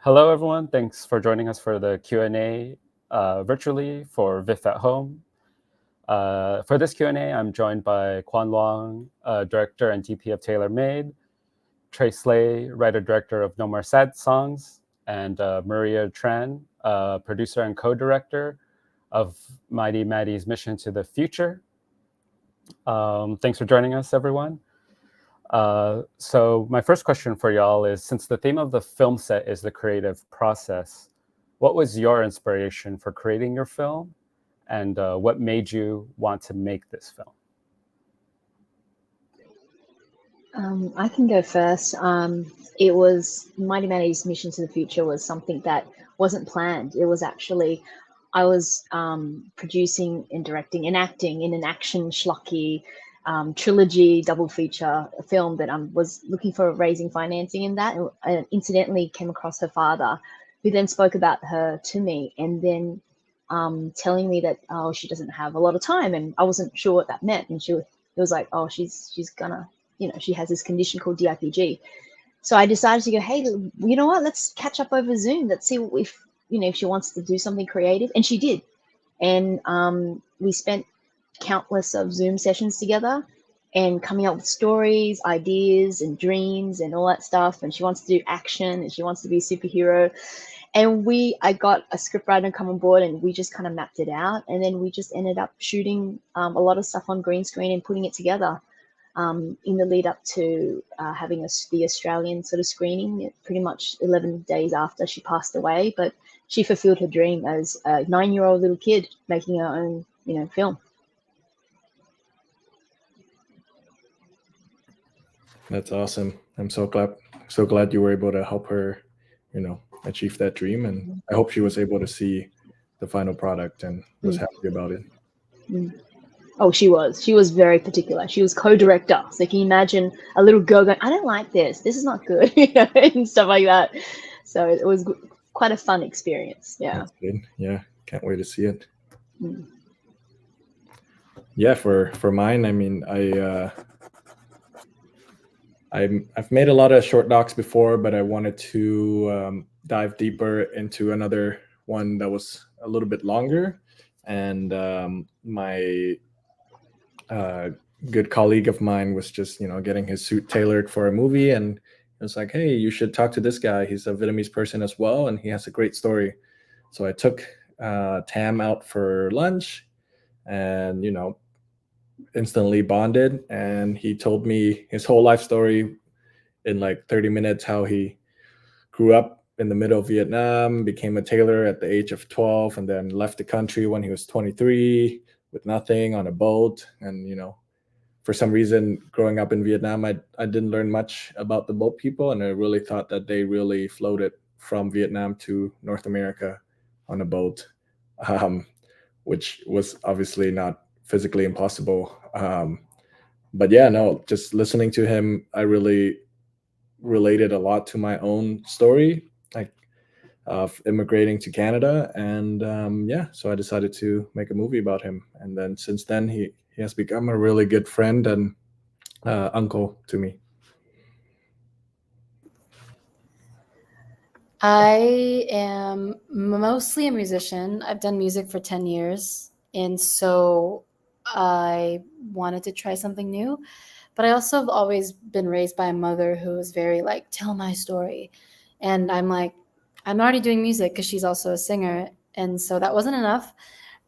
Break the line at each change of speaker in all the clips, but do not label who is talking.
Hello, everyone. Thanks for joining us for the Q&A virtually for VIF at Home. For this Q&A, I'm joined by Quan Luong, director and DP of Tailor Made, Trey Slay, writer-director of No More Sad Songs, and Maria Tran, producer and co-director of Maddy's Mission to the Future. Thanks for joining us, everyone. So my first question for y'all is, since the theme of the film set is the creative process, what was your inspiration for creating your film? And what made you want to make this film?
I can go first. It was Maddy's Mission to the Future was something that wasn't planned. It was actually, I was producing and directing and acting in an action schlocky trilogy double feature film that I was looking for raising financing in that, and incidentally came across her father, who then spoke about her to me, and then telling me that, oh, she doesn't have a lot of time, and I wasn't sure what that meant. And it was like, oh, she's gonna, she has this condition called DIPG. So I decided to go, hey, you know what? Let's catch up over Zoom. Let's see if she wants to do something creative, and she did. And we spent countless of Zoom sessions together and coming up with stories, ideas, and dreams and all that stuff. And she wants to do action and she wants to be a superhero. And I got a scriptwriter come on board, and we just kind of mapped it out. And then we just ended up shooting a lot of stuff on green screen and putting it together in the lead up to having the Australian sort of screening, pretty much 11 days after she passed away. But she fulfilled her dream as a 9-year-old little kid making her own, film.
That's awesome. I'm so glad you were able to help her, achieve that dream. And I hope she was able to see the final product and was happy about it.
Oh, she was very particular. She was co-director. So can you imagine a little girl going, I don't like this. This is not good, and stuff like that. So it was quite a fun experience. Yeah.
That's good. Yeah. Can't wait to see it. Yeah. For mine, I mean, I've made a lot of short docs before, but I wanted to dive deeper into another one that was a little bit longer. And my good colleague of mine was just, getting his suit tailored for a movie. And it was like, hey, you should talk to this guy. He's a Vietnamese person as well, and he has a great story. So I took Tam out for lunch and, instantly bonded. And he told me his whole life story in like 30 minutes, how he grew up in the middle of Vietnam, became a tailor at the age of 12, and then left the country when he was 23 with nothing on a boat. And, for some reason, growing up in Vietnam, I didn't learn much about the boat people. And I really thought that they really floated from Vietnam to North America on a boat, which was obviously not physically impossible. But yeah, no, just listening to him, I really related a lot to my own story, like of immigrating to Canada. And so I decided to make a movie about him. And then since then, he has become a really good friend and uncle to me.
I am mostly a musician. I've done music for 10 years. And so I wanted to try something new. But I also have always been raised by a mother who was very like, tell my story. And I'm like, I'm already doing music because she's also a singer. And so that wasn't enough.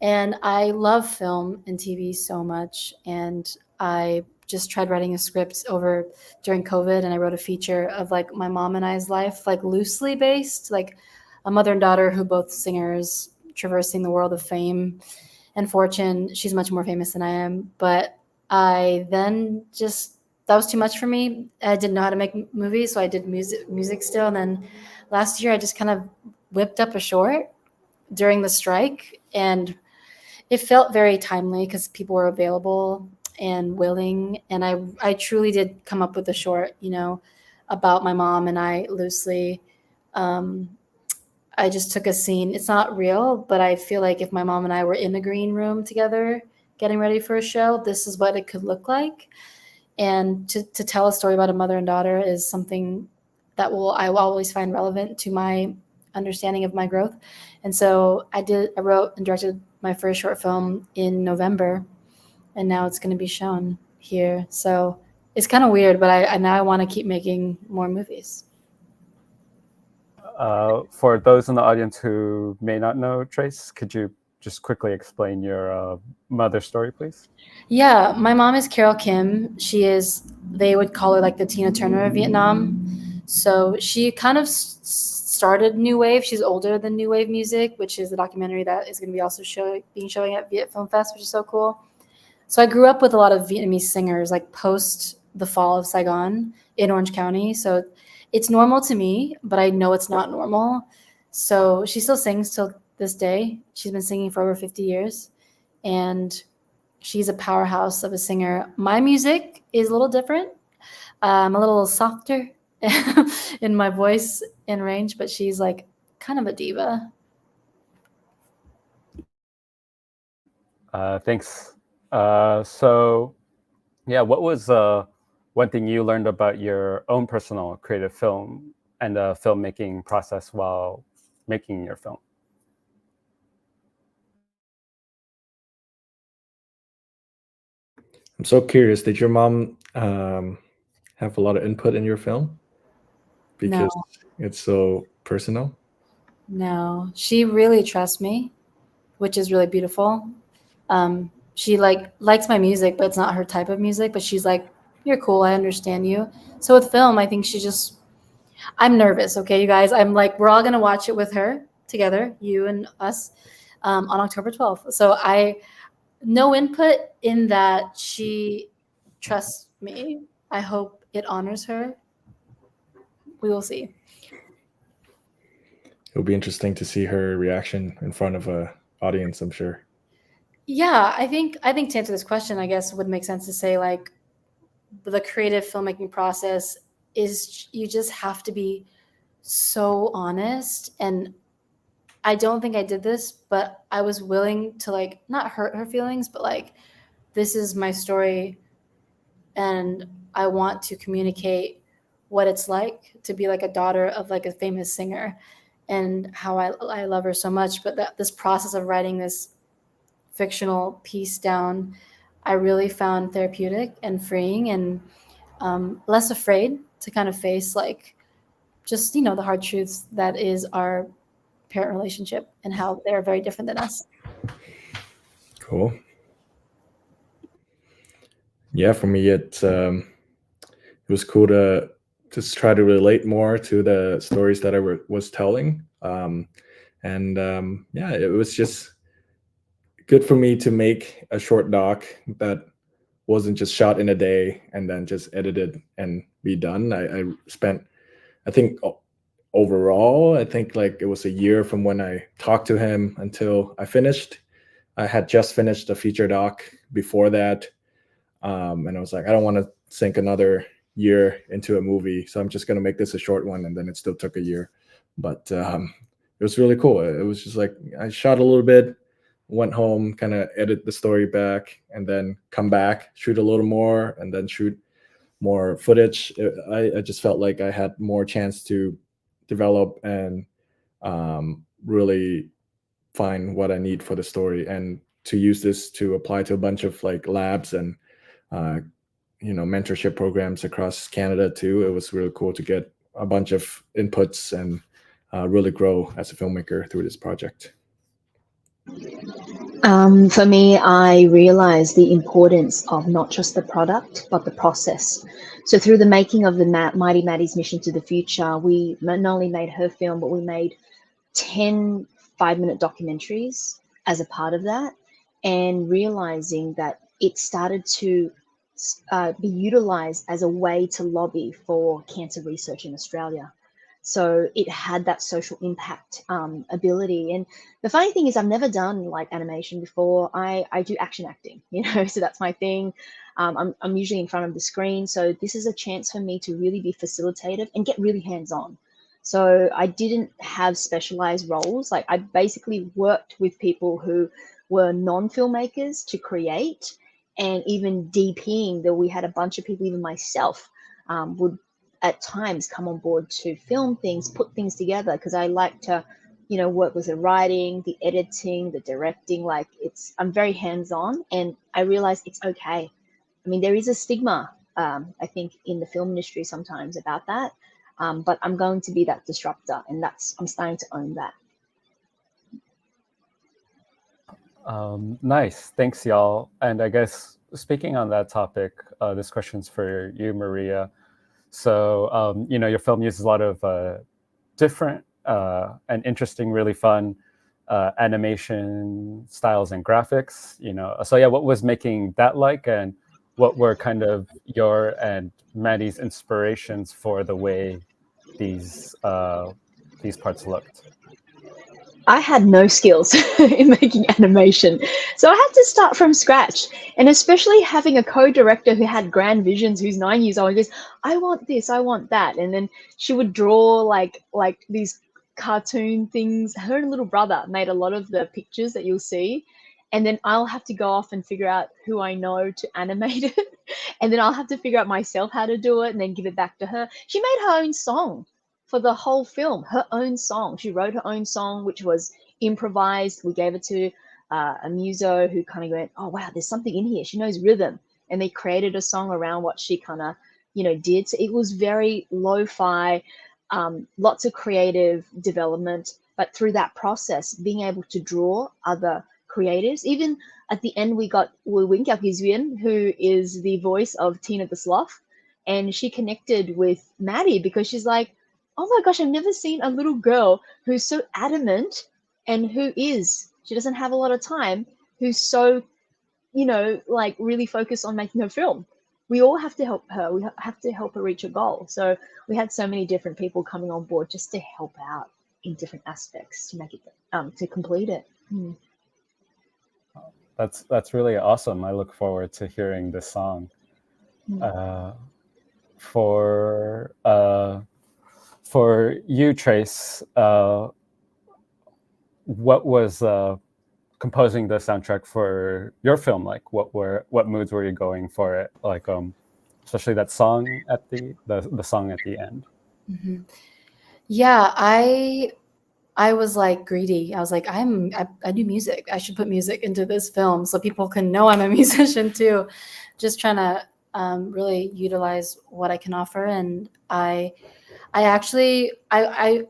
And I love film and TV so much. And I just tried writing a script over during COVID. And I wrote a feature of like my mom and I's life, like loosely based, like a mother and daughter who both singers traversing the world of fame and fortune. She's much more famous than I am. But I then that was too much for me. I didn't know how to make movies, so I did music still. And then last year I just kind of whipped up a short during the strike, and it felt very timely because people were available and willing. And I truly did come up with a short, about my mom and I loosely. I just took a scene. It's not real, but I feel like if my mom and I were in a green room together getting ready for a show, this is what it could look like. And to tell a story about a mother and daughter is something that I will always find relevant to my understanding of my growth. And so I wrote and directed my first short film in November, and now it's going to be shown here. So it's kind of weird, but I now want to keep making more movies.
For those in the audience who may not know Trace, could you just quickly explain your mother's story, please?
Yeah, my mom is Carol Kim. They would call her like the Tina Turner of Vietnam. So she kind of started New Wave. She's older than New Wave music, which is the documentary that is going to be also showing at Viet Film Fest, which is so cool. So I grew up with a lot of Vietnamese singers, like post the fall of Saigon in Orange County. So it's normal to me, but I know it's not normal. So she still sings till this day. She's been singing for over 50 years, and she's a powerhouse of a singer. My music is a little different. I'm a little softer in my voice and range, but she's like kind of a diva.
Thanks. So, yeah, what was one thing you learned about your own personal creative film and the filmmaking process while making your film?
I'm so curious, did your mom have a lot of input in your film? Because it's so personal.
No, she really trusts me, which is really beautiful. She likes my music, but it's not her type of music. But she's like, "You're cool. I understand you." So with film, I think I'm nervous. Okay, you guys. I'm like, we're all gonna watch it with her together, you and us, on October 12th. So no input in that. She trusts me. I hope it honors her. We will see.
It'll be interesting to see her reaction in front of a audience, I'm sure.
Yeah, I think to answer this question, I guess would make sense to say like the creative filmmaking process is you just have to be so honest. And I don't think I did this, but I was willing to like not hurt her feelings, but like this is my story and I want to communicate what it's like to be like a daughter of like a famous singer and how I love her so much. But this process of writing this fictional piece down, I really found therapeutic and freeing and less afraid to kind of face like just, the hard truths that is our parent relationship and how they're very different than us.
Cool. Yeah, for me, it was cool to just try to relate more to the stories that I was telling. Yeah, it was just good for me to make a short doc that wasn't just shot in a day and then just edited and be done. I spent, I think overall, I think like it was a year from when I talked to him until I finished. I had just finished a feature doc before that. And I was like, I don't want to sink another year into a movie, so I'm just going to make this a short one. And then it still took a year, but it was really cool. It was just like I shot a little bit, went home, kind of edit the story back, and then come back, shoot a little more, and then shoot more footage. I just felt like I had more chance to develop and really find what I need for the story, and to use this to apply to a bunch of like labs and mentorship programs across Canada too. It was really cool to get a bunch of inputs and really grow as a filmmaker through this project.
For me, I realized the importance of not just the product, but the process. So through the making of the Mighty Maddy's Mission to the Future, we not only made her film, but we made 10 5-minute documentaries as a part of that, and realizing that it started to be utilized as a way to lobby for cancer research in Australia. So it had that social impact ability. And the funny thing is, I've never done like animation before. I do action acting, so that's my thing. I'm usually in front of the screen. So this is a chance for me to really be facilitative and get really hands-on. So I didn't have specialized roles. Like I basically worked with people who were non-filmmakers to create, and even DPing, that we had a bunch of people, even myself, would at times come on board to film things, put things together, because I like to, work with the writing, the editing, the directing. Like I'm very hands-on, and I realize it's okay. I mean, there is a stigma, I think, in the film industry sometimes about that. But I'm going to be that disruptor, and I'm starting to own that.
Nice. Thanks, y'all. And I guess speaking on that topic, this question's for you, Maria. So, your film uses a lot of different and interesting, really fun animation styles and graphics. So yeah, what was making that like, and what were kind of your and Maddy's inspirations for the way these parts looked?
I had no skills in making animation. So I had to start from scratch. And especially having a co-director who had grand visions, who's 9 years old, goes, I want this, I want that. And then she would draw like these cartoon things. Her little brother made a lot of the pictures that you'll see. And then I'll have to go off and figure out who I know to animate it. And then I'll have to figure out myself how to do it and then give it back to her. She made her own song for the whole film, her own song. She wrote her own song, which was improvised. We gave it to a muso who kind of went, oh, wow, there's something in here. She knows rhythm. And they created a song around what she kind of, did. So it was very lo-fi, lots of creative development. But through that process, being able to draw other creatives, even at the end, we got Nguyen who is the voice of Tina the Sloth. And she connected with Maddy because she's like, oh my gosh, I've never seen a little girl who's so adamant and she doesn't have a lot of time, who's so, like really focused on making her film. We all have to help her. We have to help her reach a goal. So we had so many different people coming on board just to help out in different aspects to make it, to complete it.
That's really awesome. I look forward to hearing this song. For you, Trace, what was composing the soundtrack for your film like? What moods were you going for it? Like, especially that song at the song at the end.
Mm-hmm. Yeah, I was like greedy. I was like, I do music. I should put music into this film so people can know I'm a musician too. Just trying to really utilize what I can offer. And I actually had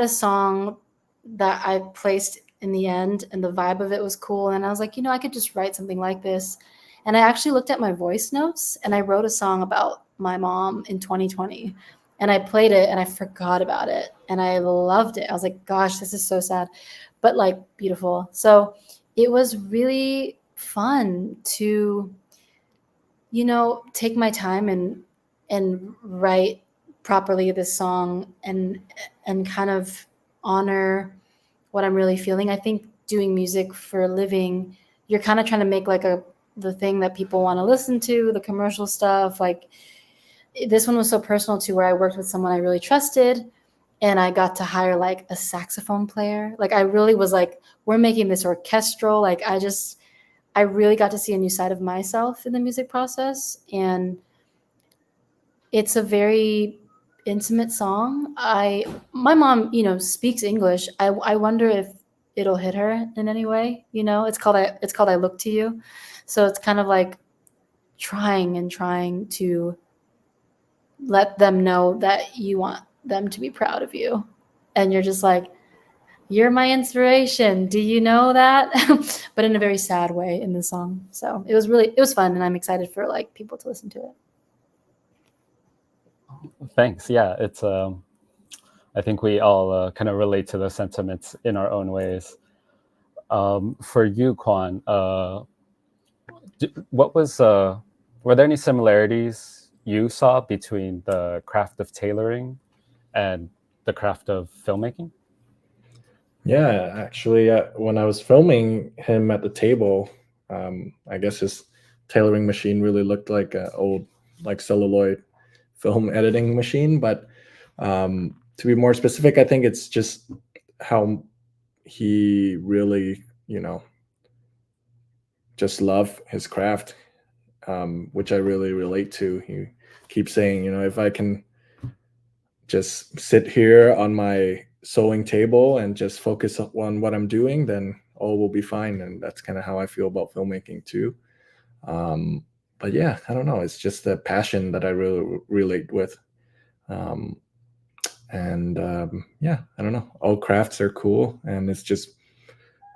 a song that I placed in the end, and the vibe of it was cool. And I was like, I could just write something like this. And I actually looked at my voice notes, and I wrote a song about my mom in 2020. And I played it, and I forgot about it, and I loved it. I was like, gosh, this is so sad, but like beautiful. So it was really fun to, take my time and write properly this song and kind of honor what I'm really feeling. I think doing music for a living, you're kind of trying to make like the thing that people want to listen to, the commercial stuff. Like this one was so personal too, where I worked with someone I really trusted, and I got to hire like a saxophone player. Like I really was like, we're making this orchestral. Like I really got to see a new side of myself in the music process. And it's a very intimate song. My mom, speaks English. I wonder if it'll hit her in any way. It's called I Look to You. So it's kind of like trying to let them know that you want them to be proud of you. And you're just like, you're my inspiration. Do you know that? But in a very sad way in the song. So it was fun, and I'm excited for like people to listen to it.
Thanks. Yeah, it's I think we all kind of relate to the sentiments in our own ways. For you, Quan, were there any similarities you saw between the craft of tailoring and the craft of filmmaking?
Yeah, actually, when I was filming him at the table, I guess his tailoring machine really looked like an old, like celluloid film editing machine. But to be more specific, I think it's just how he really, just love his craft, which I really relate to. He keeps saying, if I can just sit here on my sewing table and just focus on what I'm doing, then all will be fine. And that's kind of how I feel about filmmaking too. But yeah, I don't know. It's just a passion that I really relate with. Yeah, I don't know. All crafts are cool, and it's just,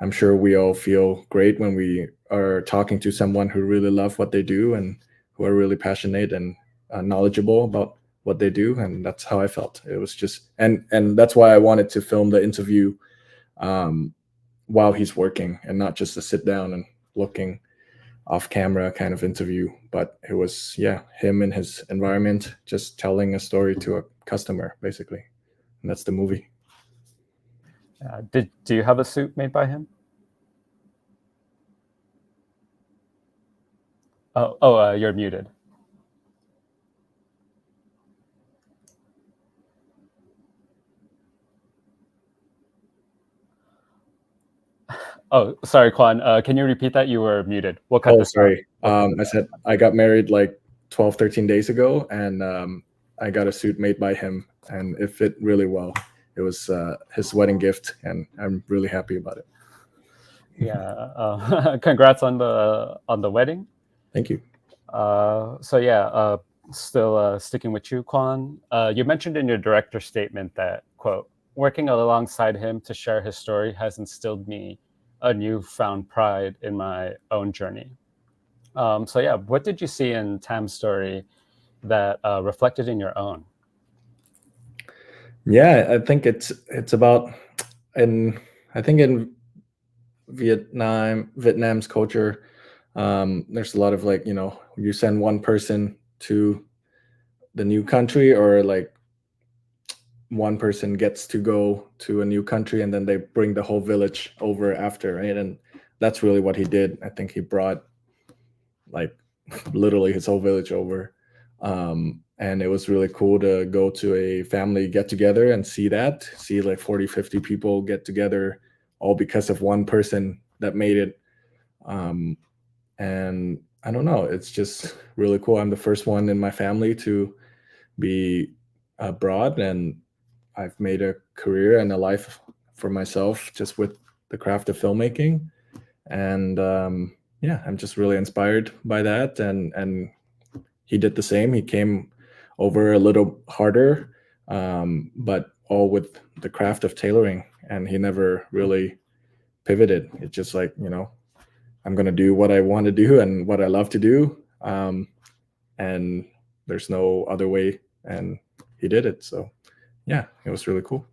I'm sure we all feel great when we are talking to someone who really love what they do and who are really passionate and knowledgeable about what they do. And that's how I felt. It was just, and that's why I wanted to film the interview while he's working, and not just to sit down and looking off camera kind of interview, but it was, yeah, him and his environment, just telling a story to a customer basically. And that's the movie.
Do you have a suit made by him? You're muted. Oh, sorry, Kwan. Can you repeat that? You were muted. We'll cut this
sorry. I said I got married like 12, 13 days ago, and I got a suit made by him, and it fit really well. It was his wedding gift, and I'm really happy about it.
Yeah. Congrats on the wedding.
Thank you.
Still sticking with you, Kwan. You mentioned in your director statement that, quote, working alongside him to share his story has instilled me a newfound pride in my own journey. What did you see in Tam's story that reflected in your own?
Yeah, I think it's about, and I think in Vietnam's culture, there's a lot of like, you send one person to the new country, or like one person gets to go to a new country and then they bring the whole village over after, right? And that's really what he did. I think he brought like literally his whole village over. And it was really cool to go to a family get together and see like 40, 50 people get together, all because of one person that made it. And I don't know, it's just really cool. I'm the first one in my family to be abroad, and I've made a career and a life for myself just with the craft of filmmaking. And I'm just really inspired by that. And he did the same. He came over a little harder, but all with the craft of tailoring. And he never really pivoted. It's just like, I'm going to do what I want to do and what I love to do. And there's no other way. And he did it. So yeah, it was really cool.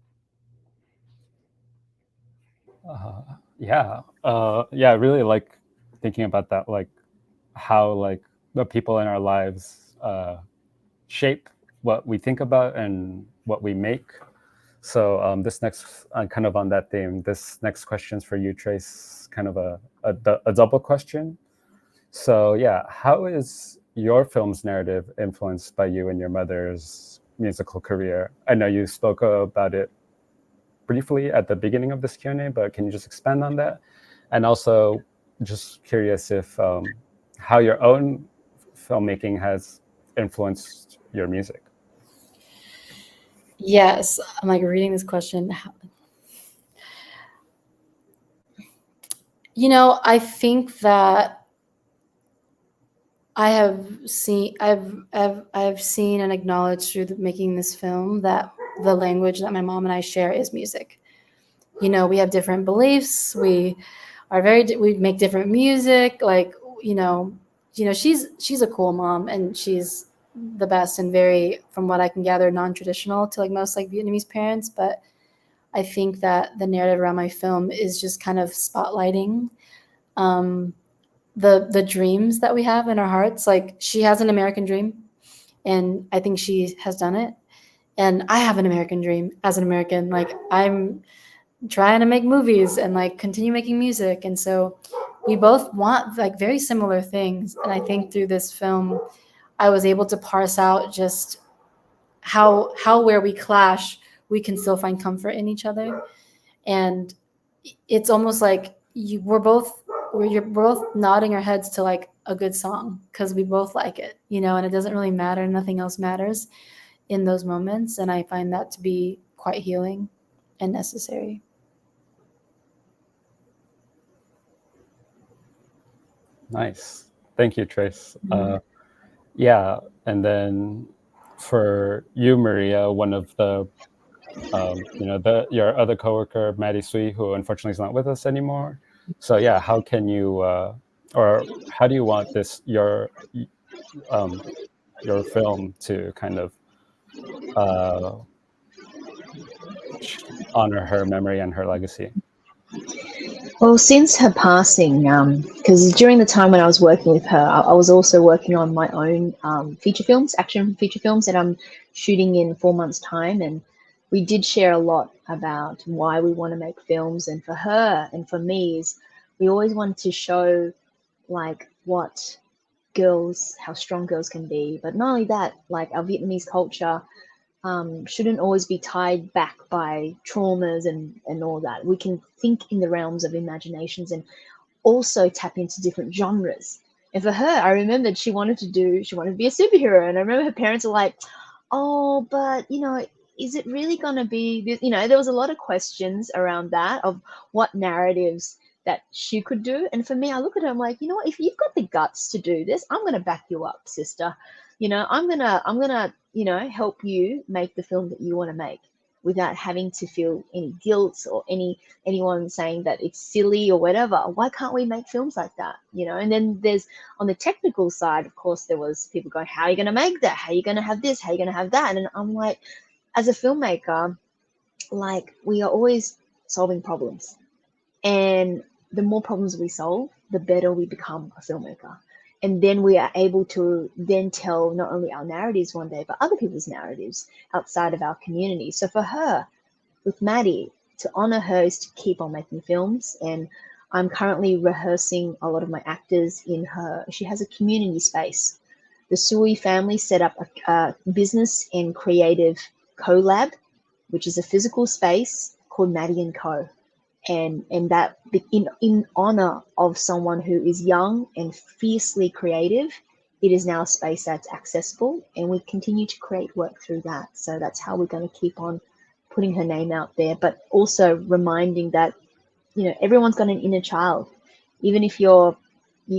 I really like thinking about that, like how like the people in our lives shape what we think about and what we make. So this next, kind of on that theme, this next question's for you, Trace, kind of a double question. So yeah, how is your film's narrative influenced by you and your mother's musical career? I know you spoke about it briefly at the beginning of this Q&A, but can you just expand on that? And also just curious if how your own filmmaking has influenced your music.
Yes, I'm like reading this question. I think that I've seen and acknowledged through making this film that the language that my mom and I share is music. We have different beliefs. We make different music. Like, she's a cool mom, and she's the best and very, from what I can gather, non-traditional to like most like Vietnamese parents. But I think that the narrative around my film is just kind of spotlighting the dreams that we have in our hearts. Like, she has an American dream, and I think she has done it. And I have an American dream as an American. Like, I'm trying to make movies and like continue making music. And so we both want like very similar things. And I think through this film, I was able to parse out just how where we clash, we can still find comfort in each other. And it's almost like we're both nodding our heads to like a good song because we both like it, and it doesn't really matter. Nothing else matters. in those moments, and I find that to be quite healing and necessary.
Nice. Thank you, Trace. Yeah, and then for you, Maria, one of the your other coworker, Maddy Sui, who unfortunately is not with us anymore. So yeah, how can you, or how do you want this your film to kind of honor her memory and her legacy?
Well, since her passing, because during the time when I was working with her, I was also working on my own feature films, action feature films that I'm shooting in 4 months' time. And we did share a lot about why we want to make films. And for her and for me, is we always wanted to show like what girls, how strong girls can be. But not only that, like our Vietnamese culture shouldn't always be tied back by traumas and all that. We can think in the realms of imaginations and also tap into different genres. And for her, I remembered she wanted to be a superhero. And I remember her parents were like, oh, but, is it really going to be this? There was a lot of questions around that of what narratives that she could do. And for me, I look at her, I'm like, you know what, if you've got the guts to do this, I'm going to back you up, sister. I'm gonna help you make the film that you want to make without having to feel any guilt or anyone saying that it's silly or whatever. Why can't we make films like that? And then there's, on the technical side, of course, there was people going, how are you going to make that? How are you going to have this? How are you going to have that? And I'm like, as a filmmaker, like, we are always solving problems. And the more problems we solve, the better we become a filmmaker. And then we are able to then tell not only our narratives one day, but other people's narratives outside of our community. So for her, with Maddy, to honor her is to keep on making films. And I'm currently rehearsing a lot of my actors in her. She has a community space. The Sui family set up a business and creative collab, which is a physical space called Maddy and Co. And that in honor of someone who is young and fiercely creative, it is now a space that's accessible, and we continue to create work through that. So that's how we're going to keep on putting her name out there, but also reminding that, everyone's got an inner child. Even if you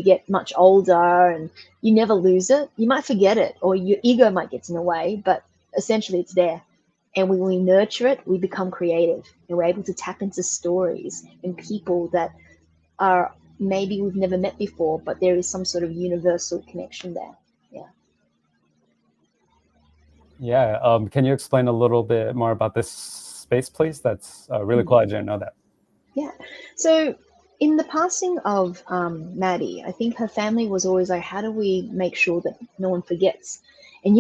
get much older and you never lose it, you might forget it, or your ego might get in the way, but essentially it's there. And when we nurture it, we become creative, and we're able to tap into stories and people that are maybe we've never met before, but there is some sort of universal connection there. Yeah.
Yeah. Can you explain a little bit more about this space, please? That's really cool. I didn't know that.
Yeah. So in the passing of Maddy, I think her family was always like, how do we make sure that no one forgets? And,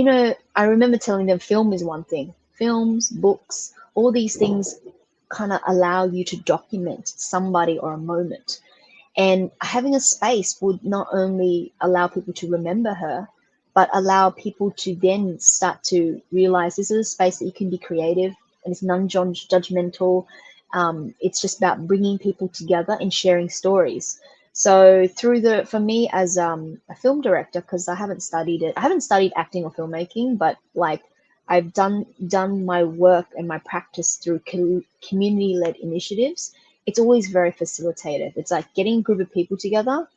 I remember telling them film is one thing. Films, books, all these things kind of allow you to document somebody or a moment. And having a space would not only allow people to remember her, but allow people to then start to realize this is a space that you can be creative, and it's non-judgmental. It's just about bringing people together and sharing stories. So for me as a film director, because I haven't studied acting or filmmaking, but like I've done my work and my practice through community-led initiatives. It's always very facilitative. It's like getting a group of people together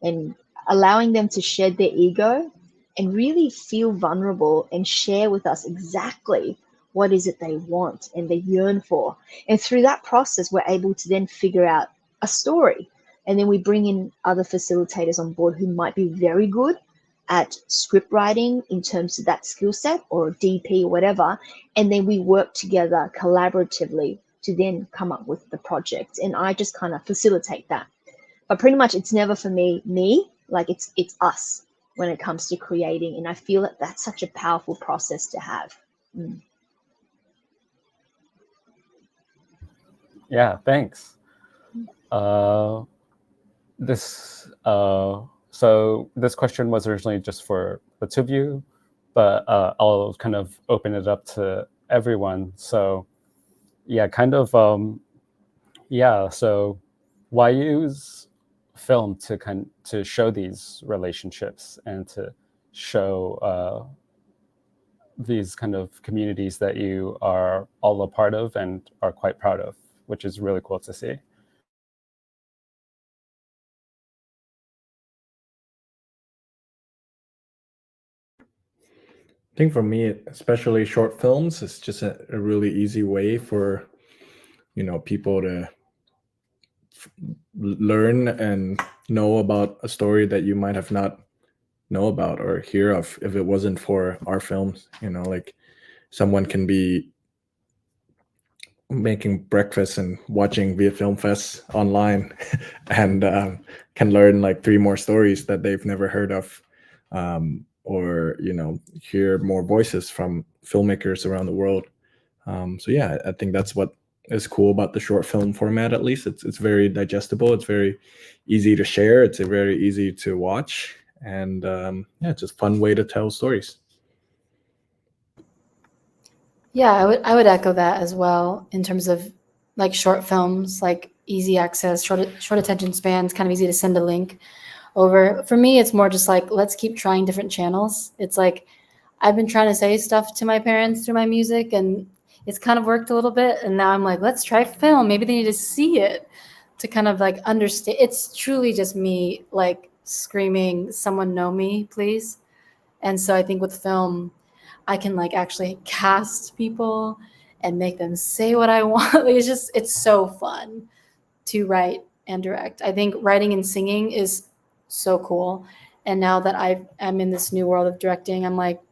and allowing them to shed their ego and really feel vulnerable and share with us exactly what is it they want and they yearn for. And through that process, we're able to then figure out a story. And then we bring in other facilitators on board who might be very good at script writing in terms of that skill set, or DP or whatever. And then we work together collaboratively to then come up with the project. And I just kind of facilitate that. But pretty much it's never for me, like it's us when it comes to creating. And I feel that that's such a powerful process to have.
Yeah, thanks. So this question was originally just for the two of you, but I'll kind of open it up to everyone. So yeah, so why use film to show these relationships and to show these kind of communities that you are all a part of and are quite proud of, which is really cool to see.
I think for me, especially short films, it's just a really easy way for, people to learn and know about a story that you might have not know about or hear of if it wasn't for our films. Like someone can be making breakfast and watching Viet Film Fest online and can learn like 3 more stories that they've never heard of, or hear more voices from filmmakers around the world. So yeah, I think that's what is cool about the short film format. At least it's very digestible, it's very easy to share, it's a very easy to watch, and yeah, it's just a fun way to tell stories.
Yeah, I would echo that as well in terms of like short films, like easy access, short attention spans, kind of easy to send a link over. For me, it's more just like, let's keep trying different channels. It's like I've been trying to say stuff to my parents through my music, and it's kind of worked a little bit. And now I'm like, let's try film. Maybe they need to see it to kind of like understand. It's truly just me like screaming, someone know me, please. And so I think with film, I can like actually cast people and make them say what I want. Like, it's so fun to write and direct. I think writing and singing is so cool. And now that I'm in this new world of directing, I'm like,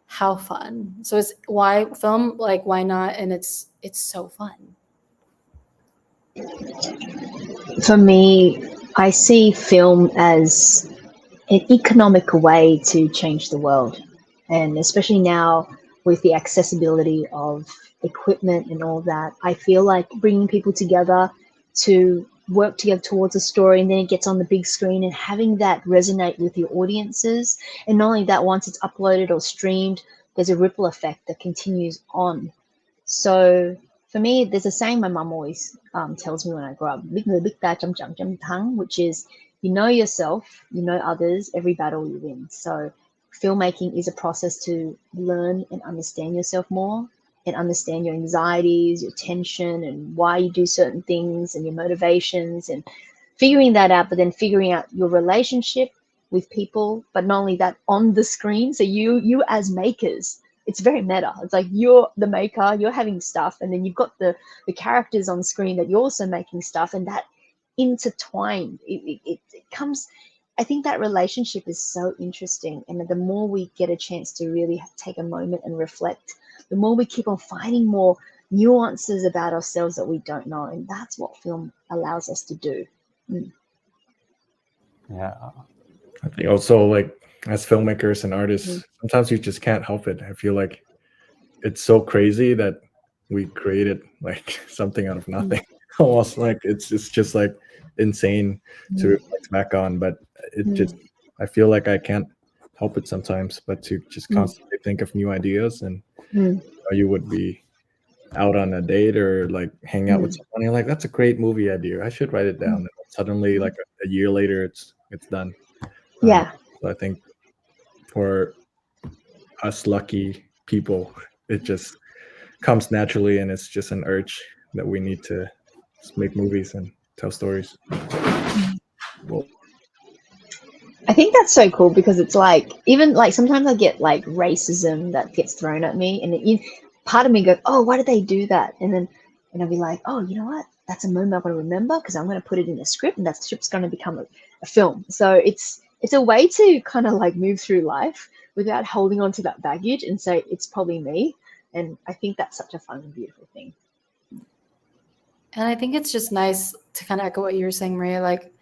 how fun. So it's why film, like why not? And it's so fun.
For me, I see film as an economic way to change the world. And especially now with the accessibility of equipment and all that, I feel like bringing people together to work together towards a story, and then it gets on the big screen, and having that resonate with your audiences. And not only that, once it's uploaded or streamed, there's a ripple effect that continues on. So for me, there's a saying my mum always tells me when I grow up, which is, you know yourself, you know others, every battle you win. So filmmaking is a process to learn and understand yourself more, and understand your anxieties, your tension, and why you do certain things, and your motivations, and figuring that out, but then figuring out your relationship with people, but not only that, on the screen. So you as makers, it's very meta. It's like you're the maker, you're having stuff, and then you've got the characters on screen that you're also making stuff, and that intertwined, it comes. I think that relationship is so interesting, and the more we get a chance to really take a moment and reflect, the more we keep on finding more nuances about ourselves that we don't know, and that's what film allows us to do.
Yeah.
I think also, like, as filmmakers and artists, sometimes you just can't help it. I feel like it's so crazy that we created like something out of nothing. Almost like it's just like insane to reflect back on, but it just, I feel like I can't help it sometimes but to just constantly think of new ideas. And you would be out on a date or like hang out with someone, you're like, that's a great movie idea, I should write it down. And suddenly like a year later it's done.
Yeah.
So I think for us lucky people, it just comes naturally, and it's just an urge that we need to make movies and tell stories. Well,
I think that's so cool, because it's like, even like sometimes I get like racism that gets thrown at me, and part of me goes, oh, why did they do that? And I'll be like, oh, you know what? That's a moment I'm going to remember, because I'm going to put it in a script, and that script's going to become a film. So it's a way to kind of like move through life without holding on to that baggage and say, it's probably me. And I think that's such a fun and beautiful thing.
And I think it's just nice to kind of echo what you were saying, Maria. Like,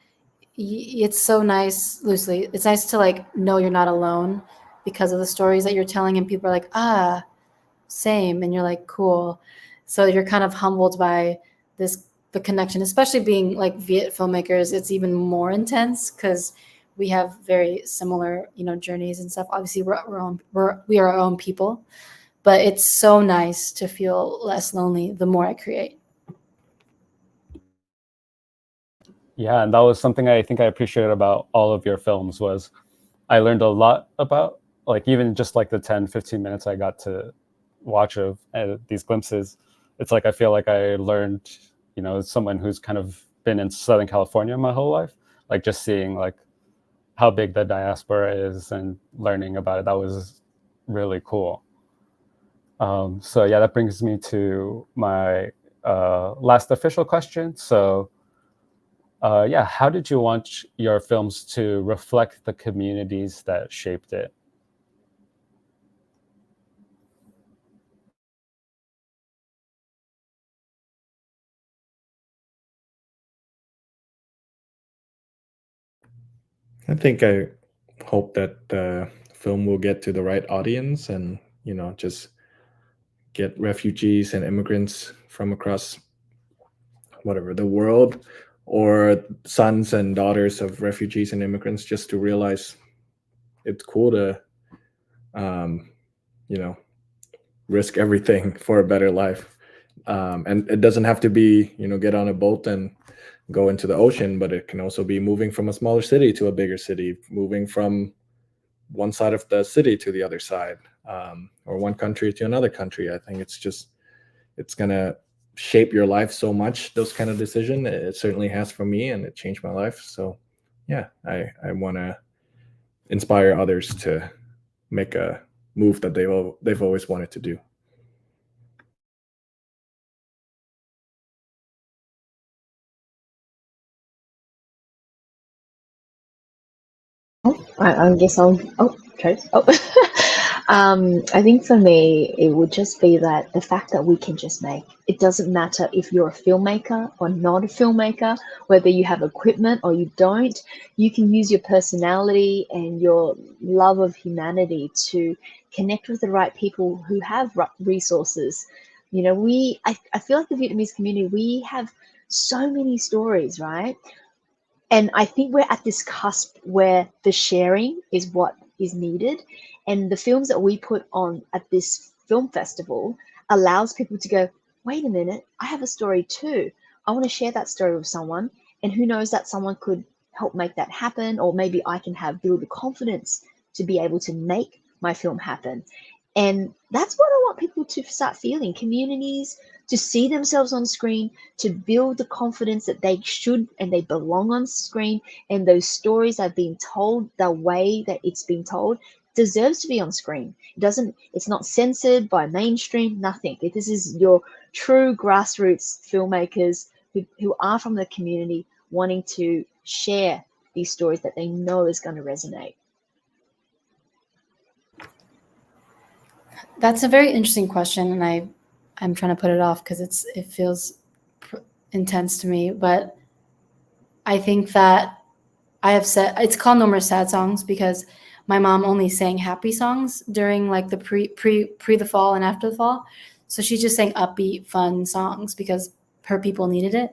it's so nice, loosely, it's nice to like know you're not alone because of the stories that you're telling, and people are like, same, and you're like, cool. So you're kind of humbled by the connection, especially being like Viet filmmakers. It's even more intense because we have very similar, journeys and stuff. Obviously, we are our own people, but it's so nice to feel less lonely the more I create.
Yeah, and that was something I think I appreciated about all of your films, was I learned a lot about like even just like the 10-15 minutes I got to watch of these glimpses, it's like I feel like I learned, you know, as someone who's kind of been in Southern California my whole life, like just seeing like how big the diaspora is and learning about it, that was really cool. So yeah, that brings me to my last official question. So yeah, how did you want your films to reflect the communities that shaped it?
I think I hope that the film will get to the right audience and, you know, just get refugees and immigrants from across whatever the world, or sons and daughters of refugees and immigrants, just to realize it's cool to, um, you know, risk everything for a better life. And it doesn't have to be, you know, get on a boat and go into the ocean, but it can also be moving from a smaller city to a bigger city, moving from one side of the city to the other side, or one country to another country. I think it's gonna shape your life so much. Those kind of decision, it certainly has for me, and it changed my life. So, yeah, I want to inspire others to make a move that they've always wanted to do.
I guess I'll. Oh, okay. Oh, I think for me, it would just be that the fact that we can just make. It doesn't matter if you're a filmmaker or not a filmmaker, whether you have equipment or you don't. You can use your personality and your love of humanity to connect with the right people who have resources. You know, I feel like the Vietnamese community, we have so many stories, right? And I think we're at this cusp where the sharing is what is needed. And the films that we put on at this film festival allows people to go, wait a minute, I have a story too. I want to share that story with someone. And who knows, that someone could help make that happen, or maybe I can have build the confidence to be able to make my film happen. And that's what I want people to start feeling, communities, to see themselves on screen, to build the confidence that they should and they belong on screen, and those stories are being told the way that it's being told deserves to be on screen. It's not censored by mainstream, nothing. This is your true grassroots filmmakers who are from the community wanting to share these stories that they know is going to resonate.
That's a very interesting question, and I'm trying to put it off because it feels intense to me. But I think that I have said it's called No More Sad Songs because my mom only sang happy songs during like the pre the fall and after the fall. So she just sang upbeat, fun songs because her people needed it.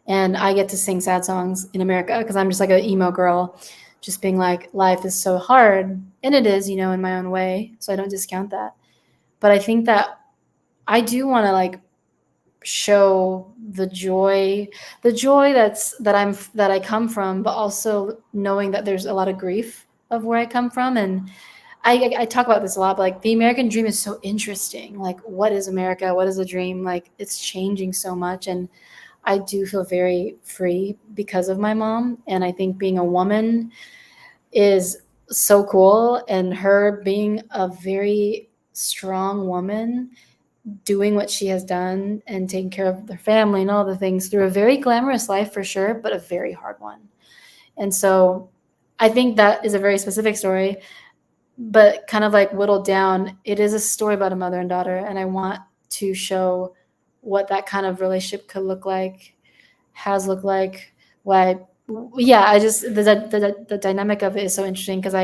And I get to sing sad songs in America because I'm just like an emo girl, just being like, life is so hard. And it is, you know, in my own way. So I don't discount that. But I think that I do want to like show the joy that I come from, but also knowing that there's a lot of grief of where I come from. And I talk about this a lot, but like the American dream is so interesting. Like, what is America? What is a dream? Like, it's changing so much. And I do feel very free because of my mom. And I think being a woman is so cool. And her being a very strong woman, doing what she has done and taking care of their family and all the things through a very glamorous life for sure, but a very hard one. And so I think that is a very specific story, but kind of like whittled down, it is a story about a mother and daughter. And I want to show what that kind of relationship could look like, has looked like, I just, the dynamic of it is so interesting because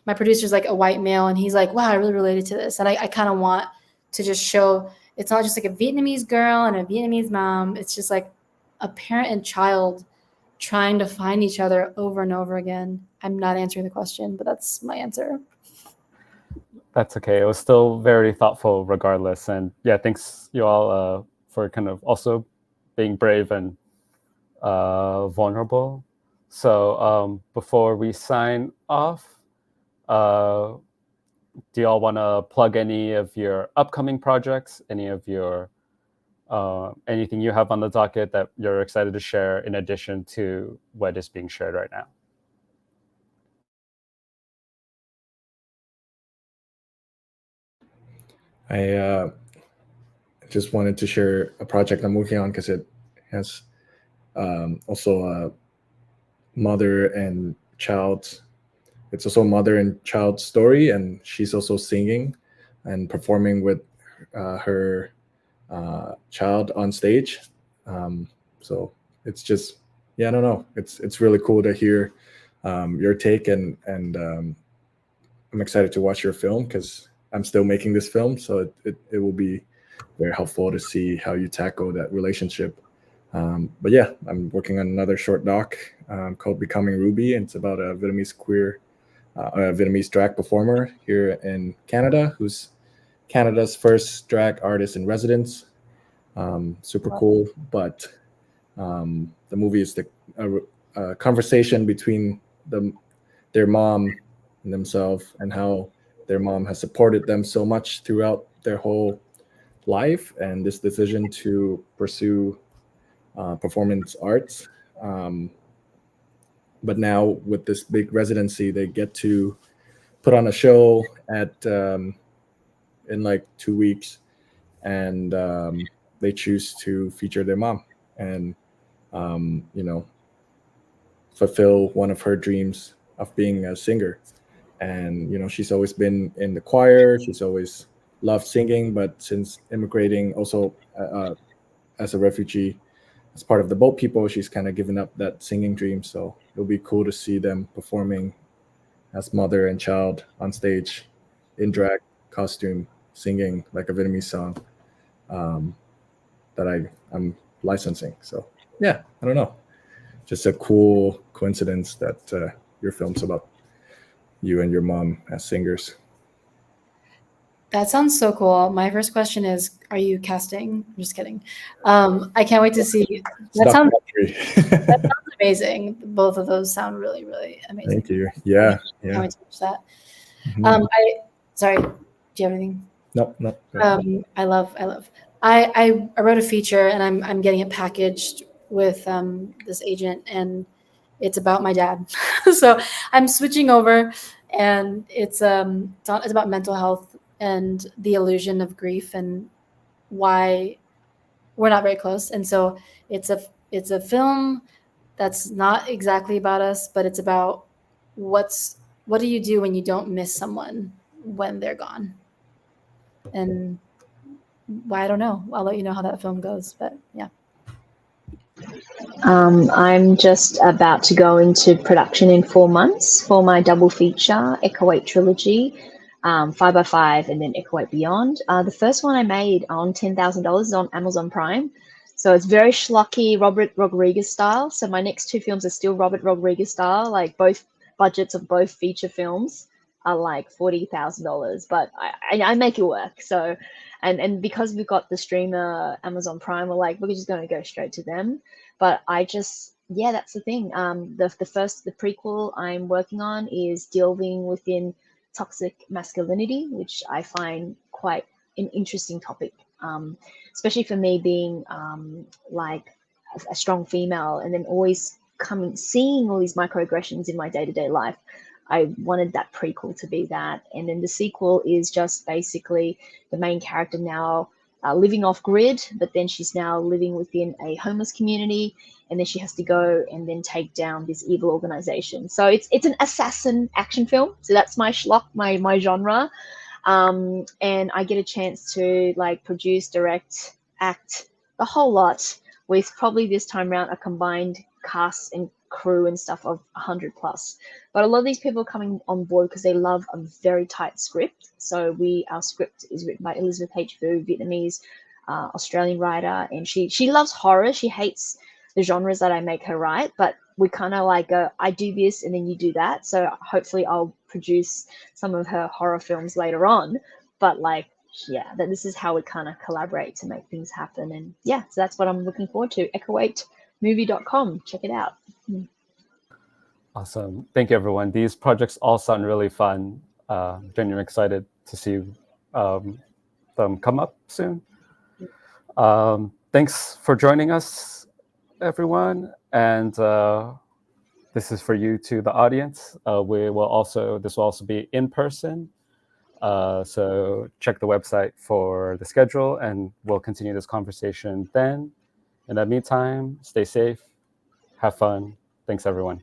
my producer's like a white male and he's like, wow, I really related to this. And I kind of want to just show it's not just like a Vietnamese girl and a Vietnamese mom. It's just like a parent and child trying to find each other over and over again. I'm not answering the question, but that's my answer.
That's okay. It was still very thoughtful regardless. And yeah, thanks you all for kind of also being brave and vulnerable. So before we sign off, do y'all want to plug any of your upcoming projects, any of your anything you have on the docket that you're excited to share in addition to what is being shared right now?
I just wanted to share a project I'm working on because it has also a mother and child. It's also a mother and child story, and she's also singing and performing with her child on stage. So it's just, yeah, I don't know. It's really cool to hear your take, and I'm excited to watch your film because I'm still making this film. So it will be very helpful to see how you tackle that relationship. But yeah, I'm working on another short doc called Becoming Ruby, and it's about a Vietnamese queer, a Vietnamese drag performer here in Canada, who's Canada's first drag artist in residence. Super cool. But the movie is a conversation between their mom and themselves, and how their mom has supported them so much throughout their whole life, and this decision to pursue performance arts. But now with this big residency, they get to put on a show in like 2 weeks, and they choose to feature their mom and fulfill one of her dreams of being a singer. And she's always been in the choir, she's always loved singing, but since immigrating also as a refugee, as part of the boat people, she's kind of given up that singing dream. So it'll be cool to see them performing as mother and child on stage in drag costume, singing like a Vietnamese song that I'm licensing. So yeah, I don't know, just a cool coincidence that your film's about you and your mom as singers.
That sounds so cool. My first question is, are you casting? I'm just kidding. I can't wait to see. That sounds amazing. Both of those sound really, really amazing.
Thank you. Yeah.
Can't wait to watch that. Mm-hmm. Sorry, do you have anything?
No.
I love. I wrote a feature, and I'm getting it packaged with this agent, and it's about my dad. So I'm switching over, and it's about mental health and the illusion of grief and why we're not very close. And so it's a film that's not exactly about us, but it's about what do you do when you don't miss someone when they're gone. And I don't know. I'll let you know how that film goes, but yeah.
I'm just about to go into production in 4 months for my double feature, Echo 8 trilogy, 5x5, and then Echo 8 Beyond. The first one I made on $10,000 is on Amazon Prime. So it's very schlocky, Robert Rodriguez style. So my next 2 films are still Robert Rodriguez style. Like both budgets of both feature films are like $40,000, but I make it work. So, and because we've got the streamer Amazon Prime, we're just going to go straight to them. But that's the thing. The prequel I'm working on is delving within toxic masculinity, which I find quite an interesting topic, especially for me being like a strong female, and then always seeing all these microaggressions in my day-to-day life. I wanted that prequel to be that. And then the sequel is just basically the main character now living off grid, but then she's now living within a homeless community, and then she has to go and then take down this evil organization. So it's an assassin action film. So that's my schlock, my genre. And I get a chance to like produce, direct, act, the whole lot, with probably this time around a combined cast and crew and stuff of 100 plus. But a lot of these people are coming on board because they love a very tight script. So our script is written by Elizabeth H. Vu, Vietnamese Australian writer, and she loves horror. She hates the genres that I make her write, but we kind of like go, I do this and then you do that. So hopefully I'll produce some of her horror films later on. But that this is how we kind of collaborate to make things happen. And yeah, so that's what I'm looking forward to. Echo8movie.com. Check it out.
Awesome. Thank you, everyone. These projects all sound really fun. Genuinely excited to see them come up soon. Thanks for joining us, everyone. And this is for you to the audience. This will also be in person. So check the website for the schedule, and we'll continue this conversation then. In the meantime, stay safe, have fun. Thanks, everyone.